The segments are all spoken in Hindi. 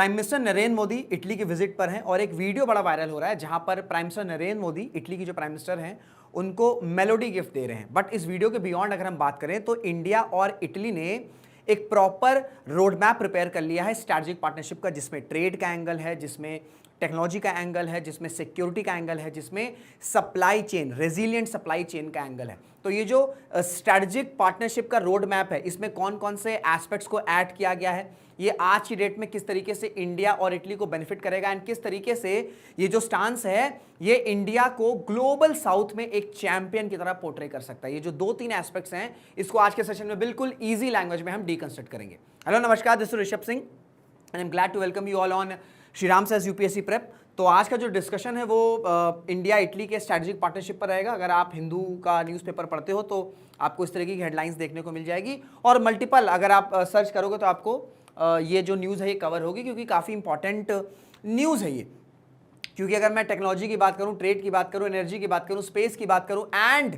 Prime minister Narendra Modi Italy की विजिट पर हैं और एक वीडियो बड़ा वायरल हो रहा है जहां पर prime minister Narendra Modi Italy की जो प्राइम मिनिस्टर हैं उनको मेलोडी गिफ्ट दे रहे हैं। बट इस वीडियो के बियॉन्ड अगर हम बात करें तो इंडिया और इटली ने एक प्रॉपर रोड मैप प्रिपेयर कर लिया है स्ट्रैटेजिक पार्टनरशिप का, जिसमें ट्रेड का एंगल है, जिसमें टेक्नोलॉजी का एंगल है, जिसमें सिक्योरिटी का एंगल है, जिसमें supply chain, resilient supply chain का एंगल है। तो ये जो स्ट्रैटेजिक पार्टनरशिप का रोड मैप है इसमें कौन कौन से एस्पेक्ट्स को ऐड किया गया है, ये आज की डेट में किस तरीके से इंडिया और इटली को बेनिफिट करेगा एंड किस तरीके से ये जो स्टांस है ये इंडिया को ग्लोबल साउथ में एक चैंपियन की तरह पोर्ट्रे कर सकता है। ये जो 2-3 एस्पेक्ट्स हैं इसको आज के सेशन में बिल्कुल ईजी लैंग्वेज में हम डिकंस्ट्रक्ट करेंगे। हेलो नमस्कार, this is Rishabh Singh and I am glad to welcome you all on Shriram sir UPSC prep. तो आज का जो डिस्कशन है वो इंडिया इटली के स्ट्रैटेजिक पार्टनरशिप पर रहेगा। अगर आप हिंदू का न्यूज़पेपर पढ़ते हो तो आपको इस तरह की हेडलाइंस देखने को मिल जाएगी और मल्टीपल अगर आप सर्च करोगे तो आपको ये जो न्यूज़ है ये कवर होगी, क्योंकि काफ़ी इंपॉर्टेंट न्यूज़ है ये। क्योंकि अगर मैं टेक्नोलॉजी की बात करूँ, ट्रेड की बात करूँ, एनर्जी की बात करूँ, स्पेस की बात करूँ एंड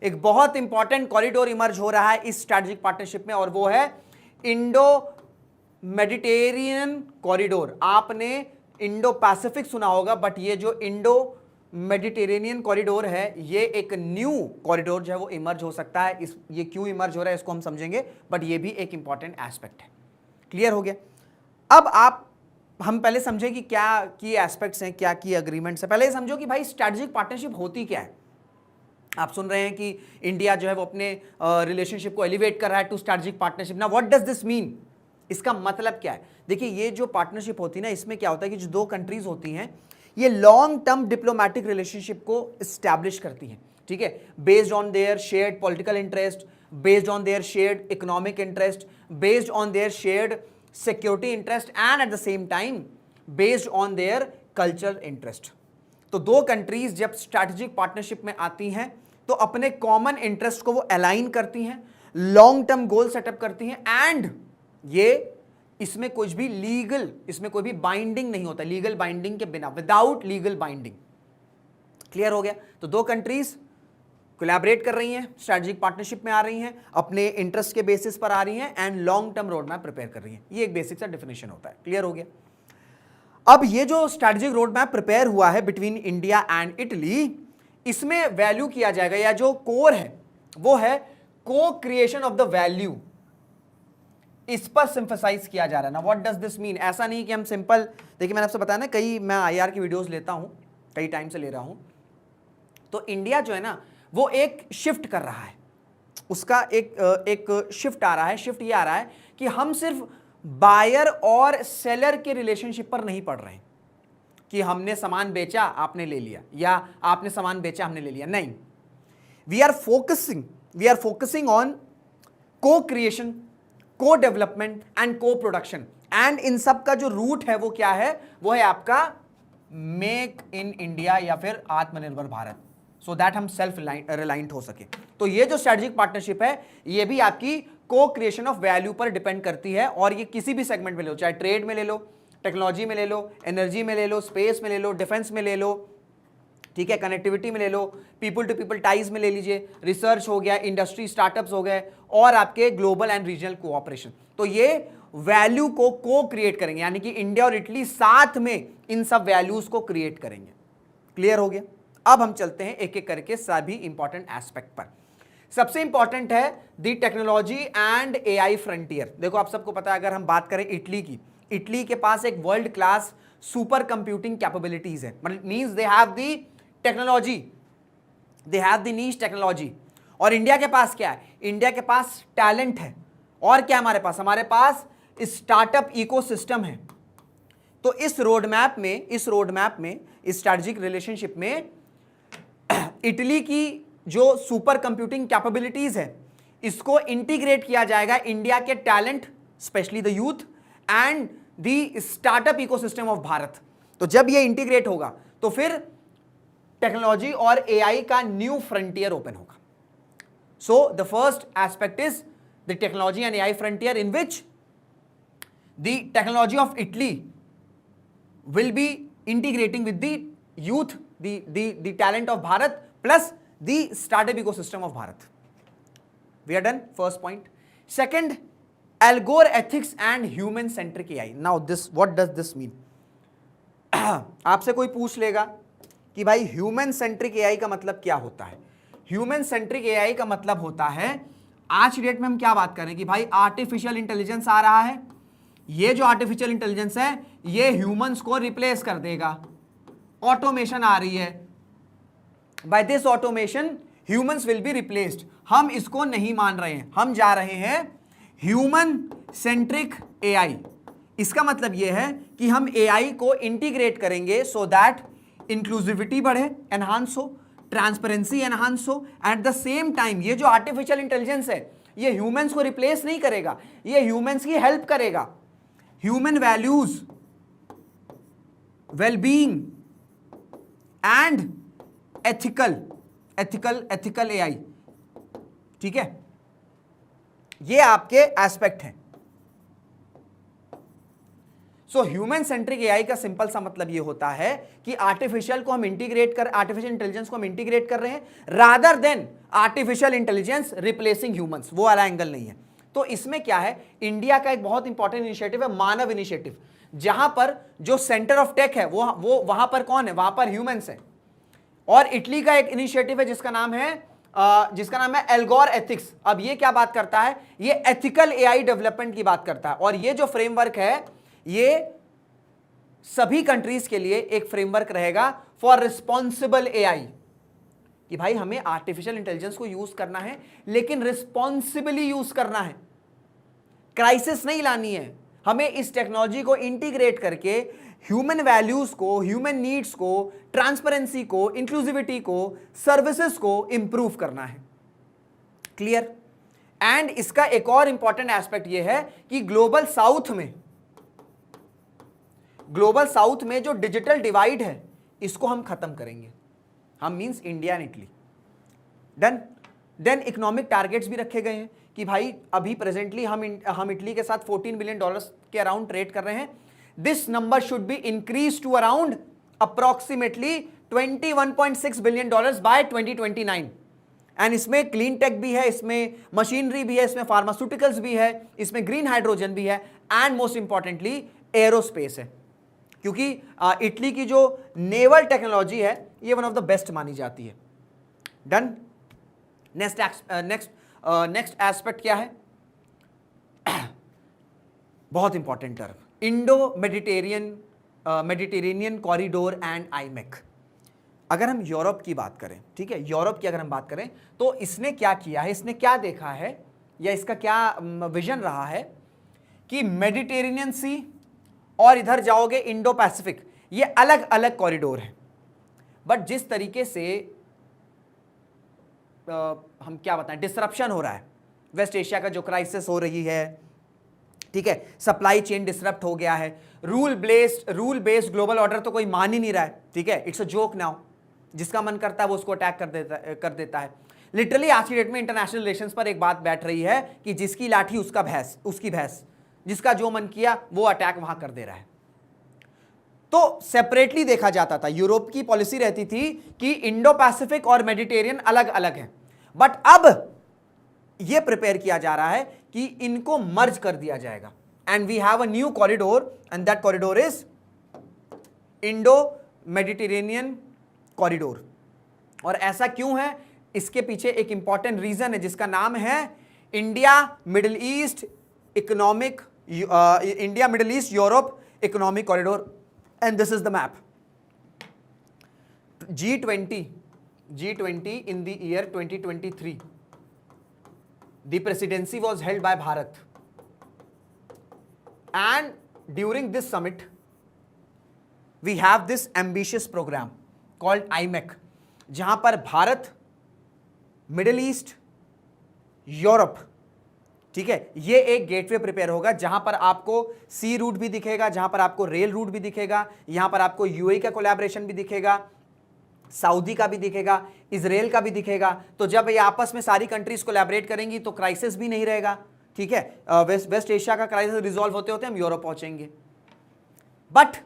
एक बहुत इंपॉर्टेंट कॉरिडोर इमर्ज हो रहा है इस स्ट्रैटेजिक पार्टनरशिप में और वो है इंडो मेडिटेरियन कॉरिडोर। आपने इंडो पैसिफिक सुना होगा बट ये जो इंडो मेडिटेरेनियन कॉरिडोर है ये एक न्यू कॉरिडोर जो है वो इमर्ज हो सकता है। ये क्यों इमर्ज हो रहा है इसको हम समझेंगे, बट ये भी एक इंपॉर्टेंट एस्पेक्ट है। क्लियर हो गया? अब हम पहले समझे कि क्या की एस्पेक्ट्स हैं, क्या की अग्रीमेंट्स है। पहले समझो कि भाई स्ट्रैटेजिक पार्टनरशिप होती क्या है। आप सुन रहे हैं कि इंडिया जो है वो अपने रिलेशनशिप को एलिवेट कर रहा है टू स्ट्रैटेजिक पार्टनरशिप। ना व्हाट डज दिस मीन, इसका मतलब क्या है? देखिए ये जो पार्टनरशिप होती है ना इसमें क्या होता है कि जो 2 कंट्रीज होती हैं ये लॉन्ग टर्म डिप्लोमेटिक रिलेशनशिप को एस्टैब्लिश करती हैं, ठीक है, based on their shared political interest, based on their shared economic interest, based on their shared security interest and at the same time based on their cultural interest। तो 2 कंट्रीज जब स्ट्रैटेजिक पार्टनरशिप में आती हैं तो अपने कॉमन इंटरेस्ट को वो अलाइन करती हैं, लॉन्ग टर्म गोल सेटअप करती हैं एंड ये इसमें कुछ भी लीगल, इसमें कोई भी बाइंडिंग नहीं होता, लीगल बाइंडिंग के बिना, विदाउट लीगल बाइंडिंग। क्लियर हो गया? तो 2 कंट्रीज कोलैबोरेट कर रही हैं, स्ट्रैटेजिक पार्टनरशिप में आ रही हैं, अपने इंटरेस्ट के बेसिस पर आ रही हैं and long term road map prepare कर रही हैं। ये एक बेसिक सा डेफिनेशन होता है। क्लियर हो गया? अब ये जो स्ट्रैटेजिक रोड मैप प्रिपेयर हुआ है बिटवीन इंडिया एंड इटली, इसमें वैल्यू किया जाएगा या जो कोर है वो है को क्रिएशन ऑफ द वैल्यू। इस पर सिंथेसाइज किया जा रहा है ना। What does this mean? ऐसा नहीं कि हम सिंपल, देखिए मैंने आपसे बताया ना, मैं आईआर की वीडियोस लेता हूं, कई टाइम से ले रहा हूं। तो इंडिया जो है ना वो एक शिफ्ट कर रहा है, उसका एक शिफ्ट आ रहा है। शिफ्ट ये आ रहा है कि हम सिर्फ बायर और सेलर के रिलेशनशिप पर नहीं पड़ रहे हैं कि हमने सामान बेचा आपने ले लिया या आपने सामान बेचा हमने ले लिया। नहीं, वी आर फोकसिंग ऑन को क्रिएशन, को डेवलपमेंट एंड को प्रोडक्शन। एंड इन सब का जो रूट है वो क्या है? वो है आपका मेक इन इंडिया या फिर आत्मनिर्भर भारत, सो दैट हम सेल्फ रिलायंट हो सके। तो ये जो स्ट्रैटेजिक पार्टनरशिप है ये भी आपकी को क्रिएशन ऑफ वैल्यू पर डिपेंड करती है और ये किसी भी सेगमेंट में ले लो, चाहे ट्रेड में ले लो, टेक्नोलॉजी में ले लो, एनर्जी में ले लो, स्पेस में ले लो, डिफेंस में ले लो, ठीक है, कनेक्टिविटी में ले लो, पीपल टू पीपल टाइज में ले लीजिए, रिसर्च हो गया, इंडस्ट्री स्टार्टअप्स हो गए और आपके ग्लोबल एंड रीजनल कोऑपरेशन। तो ये वैल्यू को क्रिएट करेंगे, यानी कि इंडिया और इटली साथ में इन सब वैल्यूज को क्रिएट करेंगे। क्लियर हो गया? अब हम चलते हैं एक एक करके सभी इंपॉर्टेंट एस्पेक्ट पर। सबसे इंपॉर्टेंट है the technology and AI frontier. देखो आप सबको पता है, अगर हम बात करें इटली की, इटली के पास एक world class super computing capabilities है, मतलब means they have the technology, they have the niche technology. और इंडिया के पास क्या है? इंडिया के पास टैलेंट है और क्या हमारे पास स्टार्टअप इकोसिस्टम है। तो इस रोड मैप में इस स्ट्रैटेजिक रिलेशनशिप में इटली की जो सुपर कंप्यूटिंग कैपेबिलिटीज है इसको इंटीग्रेट किया जाएगा इंडिया के talent, specially the youth and the startup ecosystem of Bharat. तो जब ये इंटीग्रेट होगा तो फिर टेक्नोलॉजी और एआई का न्यू फ्रंटियर ओपन होगा। So the first aspect is the technology and AI frontier in which the technology of Italy will be integrating with the youth, the talent of Bharat plus the startup ecosystem of Bharat. We are done. First point. Second, एल्गोर ethics and human centric AI. Now this what does this mean? आपसे कोई पूछ लेगा कि भाई ह्यूमन सेंट्रिक एआई का मतलब क्या होता है? ह्यूमन सेंट्रिक एआई का मतलब होता है, आज की डेट में हम क्या बात करें कि भाई आर्टिफिशियल इंटेलिजेंस आ रहा है, ये जो आर्टिफिशियल इंटेलिजेंस है ये ह्यूमंस को रिप्लेस कर देगा। ऑटोमेशन आ रही है, by this automation humans will be replaced. हम इसको नहीं मान रहे हैं, हम जा रहे हैं ह्यूमन सेंट्रिक एआई। इसका मतलब यह है कि हम एआई को इंटीग्रेट करेंगे सो दैट इंक्लूसिविटी बढ़े, एनहांस हो, ट्रांसपेरेंसी एनहांस हो। एट द सेम टाइम ये जो आर्टिफिशियल इंटेलिजेंस है ये ह्यूमंस को रिप्लेस नहीं करेगा, ये ह्यूमंस की हेल्प करेगा। Human values, wellbeing and ethical AI, ठीक है, ये आपके एस्पेक्ट हैं। सो ह्यूमन सेंट्रिक एआई का सिंपल सा मतलब ये होता है कि आर्टिफिशियल इंटेलिजेंस को हम इंटीग्रेट कर रहे हैं rather than artificial intelligence replacing humans, वो वाला एंगल नहीं है। तो इसमें क्या है, इंडिया का एक बहुत इंपॉर्टेंट इनिशिएटिव है मानव इनिशिएटिव, जहां पर जो सेंटर ऑफ टेक है वो वहां पर कौन है, वहां पर ह्यूमंस है। और इटली का एक इनिशिएटिव है जिसका नाम है एल्गोर एथिक्स। अब ये क्या बात करता है, ये एथिकल एआई डेवलपमेंट की बात करता है। और ये जो फ्रेमवर्क है ये सभी कंट्रीज के लिए एक फ्रेमवर्क रहेगा फॉर रिस्पॉन्सिबल एआई, कि भाई हमें आर्टिफिशियल इंटेलिजेंस को यूज करना है लेकिन रिस्पॉन्सिबली यूज करना है, क्राइसिस नहीं लानी है। हमें इस टेक्नोलॉजी को इंटीग्रेट करके ह्यूमन वैल्यूज को, ह्यूमन नीड्स को, ट्रांसपेरेंसी को, इंक्लूसिविटी को, सर्विसेज को इंप्रूव करना है। क्लियर? एंड इसका एक और इंपॉर्टेंट एस्पेक्ट यह है कि ग्लोबल साउथ में जो डिजिटल डिवाइड है इसको हम खत्म करेंगे। हम means India and Italy. Then economic targets भी रखे गए हैं कि भाई अभी प्रेजेंटली हम इटली के साथ $14 बिलियन के अराउंड ट्रेड कर रहे हैं। This number should be increase to around approximately $21.6 billion by 2029। And इसमें क्लीन टेक भी है, इसमें मशीनरी भी है, इसमें फार्मास्यूटिकल्स भी है, इसमें ग्रीन हाइड्रोजन भी है, एंड मोस्ट इंपॉर्टेंटली एरोस्पेस है, क्योंकि इटली की जो नेवल टेक्नोलॉजी है ये वन ऑफ द बेस्ट मानी जाती है। डन। नेक्स्ट एस्पेक्ट क्या है, बहुत important term, Indo Mediterranean corridor and IMEC. अगर हम यूरोप की बात करें, ठीक है, यूरोप की अगर हम बात करें तो इसने क्या किया है, इसने क्या देखा है या इसका क्या विजन रहा है कि मेडिटेरेनियन सी और इधर जाओगे इंडो पैसिफिक, ये अलग अलग कॉरिडोर है। बट जिस तरीके से हम क्या बताएं, डिसरप्शन हो रहा है, वेस्ट एशिया का जो क्राइसिस हो रही है, ठीक है, सप्लाई चेन डिसरप्ट हो गया है, रूल बेस्ड ग्लोबल ऑर्डर तो कोई मान ही नहीं रहा है, ठीक है, इट्स अ जोक नाउ। जिसका मन करता है वो उसको अटैक कर देता है। लिटरली आज की डेट में इंटरनेशनल रिलेशंस पर एक बात बैठ रही है कि जिसकी लाठी उसकी भैंस, जिसका जो मन किया वो अटैक वहां कर दे रहा है। तो सेपरेटली देखा जाता था, यूरोप की पॉलिसी रहती थी कि इंडो पैसिफिक और मेडिटेरियन अलग अलग हैं, बट अब यह प्रिपेयर किया जा रहा है कि इनको मर्ज कर दिया जाएगा। And we have a new corridor and that corridor is Indo Mediterranean corridor. और ऐसा क्यों है, इसके पीछे एक इंपॉर्टेंट रीजन है जिसका नाम है India middle east Europe economic corridor, and this is the map. G20 in the year 2023, the presidency was held by Bharat, and during this summit we have this ambitious program called IMEC, जहां पर भारत, मिडिल ईस्ट, यूरोप, ठीक है, ये एक गेटवे प्रिपेयर होगा जहां पर आपको सी रूट भी दिखेगा, जहां पर आपको रेल रूट भी दिखेगा, यहां पर आपको यूएई का कोलैबोरेशन भी दिखेगा, सऊदी का भी दिखेगा, इजराइल का भी दिखेगा। तो जब ये आपस में सारी कंट्रीज कोलैबोरेट करेंगी तो क्राइसिस भी नहीं रहेगा, ठीक है। वेस्ट एशिया का क्राइसिस रिजॉल्व होते होते हम यूरोप पहुंचेंगे। बट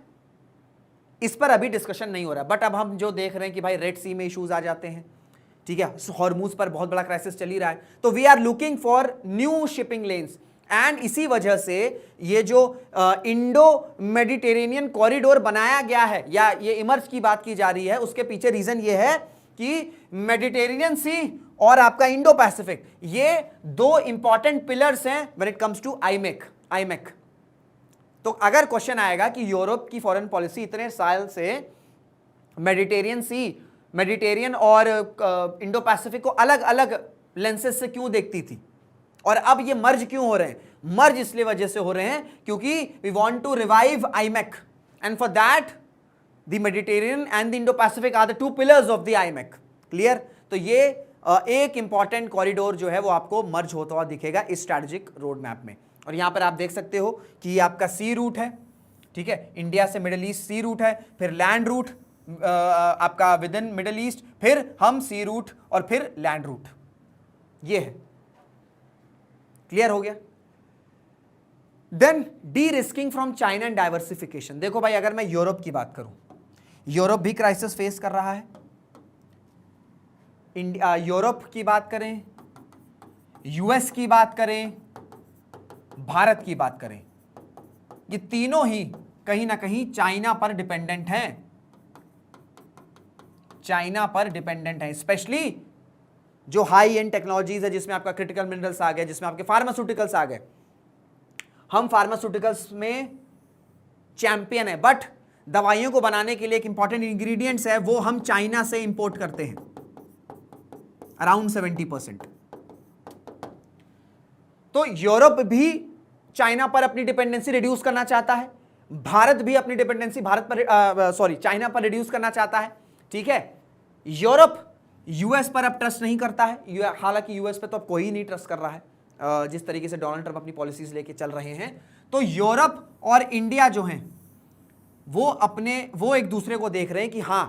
इस पर अभी डिस्कशन नहीं हो रहा। बट अब हम जो देख रहे हैं कि भाई रेड सी में इश्यूज आ जाते हैं, ठीक है, हॉर्मूज पर बहुत बड़ा क्राइसिस चल ही रहा है, तो we are looking for new shipping lanes, and इसी वजह से ये जो इंडो मेडिटेरेनियन कॉरिडोर बनाया गया है या ये इमर्ज की बात की जा रही है, उसके पीछे रीजन ये है कि मेडिटेरेनियन सी और आपका इंडो पैसिफिक, ये दो इंपॉर्टेंट पिलर्स हैं when it comes to IMEC. तो अगर क्वेश्चन आएगा कि यूरोप की फॉरेन पॉलिसी इतने साल से मेडिटेरियन और इंडो पैसिफिक को अलग अलग लेंसेज से क्यों देखती थी और अब ये मर्ज क्यों हो रहे हैं? मर्ज इसलिए वजह से हो रहे हैं क्योंकि we want to revive IMEC, and for that the Mediterranean and the Indo Pacific are the two pillars of the IMEC. Clear? तो ये एक इंपॉर्टेंट कॉरिडोर जो है वो आपको मर्ज होता हुआ दिखेगा इस स्ट्रैटेजिक रोड मैप में। और यहां पर आप देख सकते हो कि ये आपका सी रूट है, ठीक है, इंडिया से मिडिल ईस्ट सी रूट है, फिर लैंड रूट आपका विद इन मिडिल ईस्ट, फिर हम सी रूट और फिर लैंड रूट, ये है। क्लियर हो गया? Then derisking from China and diversification. देखो भाई, अगर मैं यूरोप की बात करूं, यूरोप भी क्राइसिस फेस कर रहा है। इंडिया, यूरोप की बात करें, यूएस की बात करें, भारत की बात करें, ये तीनों ही कहीं ना कहीं चाइना पर डिपेंडेंट हैं, चाइना पर डिपेंडेंट हैं। स्पेशली जो हाई एंड टेक्नोलॉजीज है, जिसमें आपका क्रिटिकल मिनरल्स आ गए, जिसमें आपके फार्मास्यूटिकल्स आ गए। हम फार्मास्यूटिकल्स में चैंपियन है, बट दवाइयों को बनाने के लिए एक इंपॉर्टेंट इंग्रेडिएंट्स है, वो हम चाइना से इंपोर्ट करते हैं अराउंड 70%। तो यूरोप भी चाइना पर अपनी डिपेंडेंसी रिड्यूस करना चाहता है, भारत भी अपनी डिपेंडेंसी चाइना पर रिड्यूस करना चाहता है, ठीक है। यूरोप यूएस पर अब ट्रस्ट नहीं करता है, हालांकि यूएस पे तो अब कोई नहीं ट्रस्ट कर रहा है जिस तरीके से डोनाल्ड ट्रंप अपनी पॉलिसीज लेके चल रहे हैं। तो यूरोप और इंडिया जो हैं वो एक दूसरे को देख रहे हैं कि हां,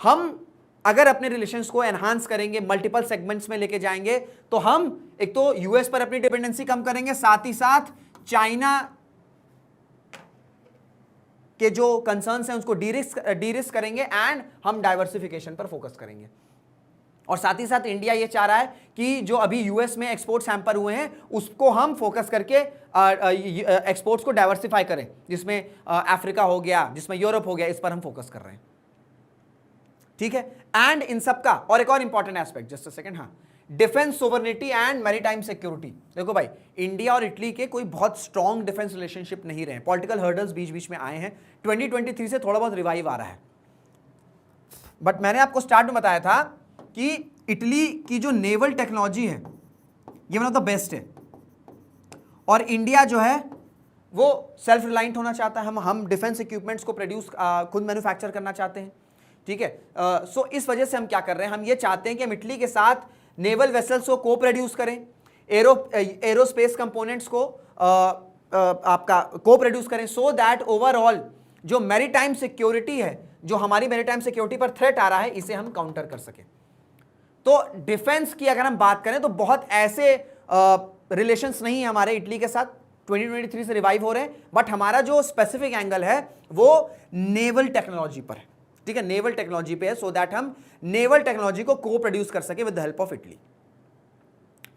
हम अगर अपने रिलेशंस को एनहांस करेंगे, मल्टीपल सेगमेंट्स में लेके जाएंगे, तो हम एक तो यूएस पर अपनी डिपेंडेंसी कम करेंगे, साथ ही साथ चाइना के जो कंसर्न्स हैं उसको डी-रिस्क करेंगे, एंड हम डाइवर्सिफिकेशन पर फोकस करेंगे। और साथ ही साथ इंडिया ये चाह रहा है कि जो अभी यूएस में एक्सपोर्ट्स हैम्पर हुए हैं उसको हम फोकस करके एक्सपोर्ट्स को डाइवर्सिफाई करें, जिसमें अफ्रीका हो गया, जिसमें यूरोप हो गया, इस पर हम फोकस कर रहे हैं, ठीक है। एंड इन सब का और एक और important aspect, just a second, हाँ, defence sovereignty and maritime security. देखो भाई, इंडिया और इटली के कोई बहुत स्ट्रॉन्ग डिफेंस रिलेशनशिप नहीं रहे, पॉलिटिकल हर्डल्स बीच बीच में आए हैं, 2023 से थोड़ा बहुत रिवाइव आ रहा है। बट मैंने आपको स्टार्ट में बताया था कि इटली की जो नेवल टेक्नोलॉजी है ये वन ऑफ द बेस्ट है, और इंडिया जो है वो सेल्फ रिलायंट होना चाहता है, हम डिफेंस इक्विपमेंट्स को प्रोड्यूस खुद मैन्युफैक्चर करना चाहते हैं, ठीक है। सो इस वजह से हम क्या कर रहे हैं, हम ये चाहते हैं कि हम इटली के साथ नेवल वेसल्स को को प्रोड्यूस करें, एरोस्पेस कंपोनेंट्स को आपका को प्रोड्यूस करें, सो दैट ओवरऑल जो मैरीटाइम सिक्योरिटी है, जो हमारी मैरीटाइम सिक्योरिटी पर थ्रेट आ रहा है, इसे हम काउंटर कर सकें। तो डिफेंस की अगर हम बात करें तो बहुत ऐसे रिलेशंस नहीं है हमारे इटली के साथ, 2023 से रिवाइव हो रहे हैं, बट हमारा जो स्पेसिफिक एंगल है वो नेवल टेक्नोलॉजी पर है, ठीक है, नेवल टेक्नोलॉजी पे है, सो दैट हम नेवल टेक्नोलॉजी को को प्रोड्यूस कर सके with the help of Italy,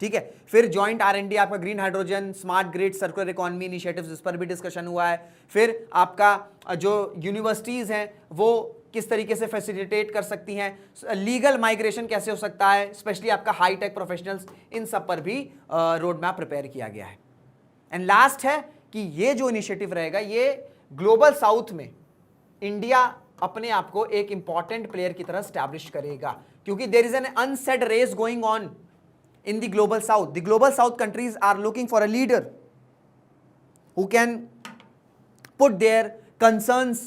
ठीक है। फिर जॉइंट R&D, आपका green hydrogen, smart grid, circular economy initiatives, इस पर भी डिस्कशन हुआ है। फिर आपका जो यूनिवर्सिटीज हैं वो किस तरीके से फैसिलिटेट कर सकती हैं, लीगल माइग्रेशन कैसे हो सकता है, स्पेशली आपका हाई टेक प्रोफेशनल्स, इन सब पर भी रोड मैप प्रिपेयर किया गया है। एंड लास्ट है कि ये जो इनिशिएटिव रहेगा, ये ग्लोबल साउथ में इंडिया अपने आप को एक इंपॉर्टेंट प्लेयर की तरह स्टैब्लिश करेगा, क्योंकि there is an unsaid race going on in the global south. The global south countries are looking for a leader who can put their concerns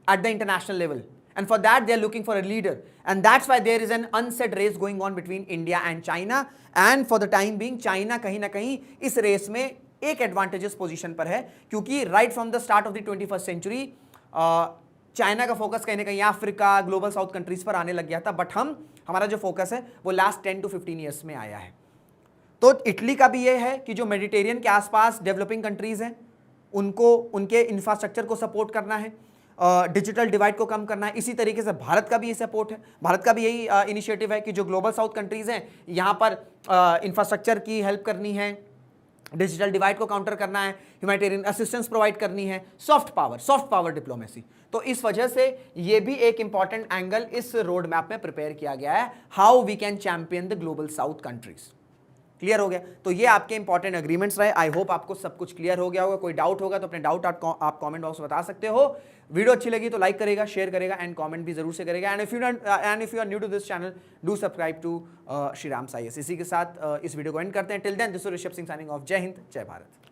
at the international level, and for that they are looking for a leader, and that's why there is an unsaid race going on between India and China, and for the time being China kahin na kahin is race mein एक advantageous position पर है, क्योंकि right from the start of the 21st century China का फोकस कहीं ना कहीं अफ्रीका, ग्लोबल साउथ कंट्रीज पर आने लग गया था, बट हमारा जो फोकस है वो लास्ट 10 to 15 ईयर्स में आया है। तो इटली का भी ये है कि जो मेडिटेरियन के आसपास डेवलपिंग कंट्रीज हैं उनको उनके इंफ्रास्ट्रक्चर को सपोर्ट करना है, डिजिटल डिवाइड को कम करना है। इसी तरीके से भारत का भी ये सपोर्ट है, भारत का भी यही इनिशिएटिव है कि जो ग्लोबल साउथ कंट्रीज हैं यहाँ पर इंफ्रास्ट्रक्चर की हेल्प करनी है, डिजिटल डिवाइड को काउंटर करना है, ह्यूमैनिटेरियन असिस्टेंस प्रोवाइड करनी है, सॉफ्ट पावर डिप्लोमेसी। तो इस वजह से ये भी एक इंपॉर्टेंट एंगल इस रोड मैप में प्रिपेयर किया गया है, how we can champion the global south countries. Clear हो गया? तो ये आपके इंपॉर्टेंट एग्रीमेंट्स रहे। आई होप आपको सब कुछ क्लियर हो गया होगा। कोई डाउट होगा तो अपने डाउट आप कमेंट बॉक्स में बता सकते हो। वीडियो अच्छी लगी तो लाइक करेगा, शेयर करेगा एंड कमेंट भी जरूर से करेगा। And if you are new to this channel, do subscribe to Shriram IAS. इसी के साथ इस वीडियो को एंड करते हैं। Till then, this is Rishabh Singh signing off. जय हिंद, जय भारत।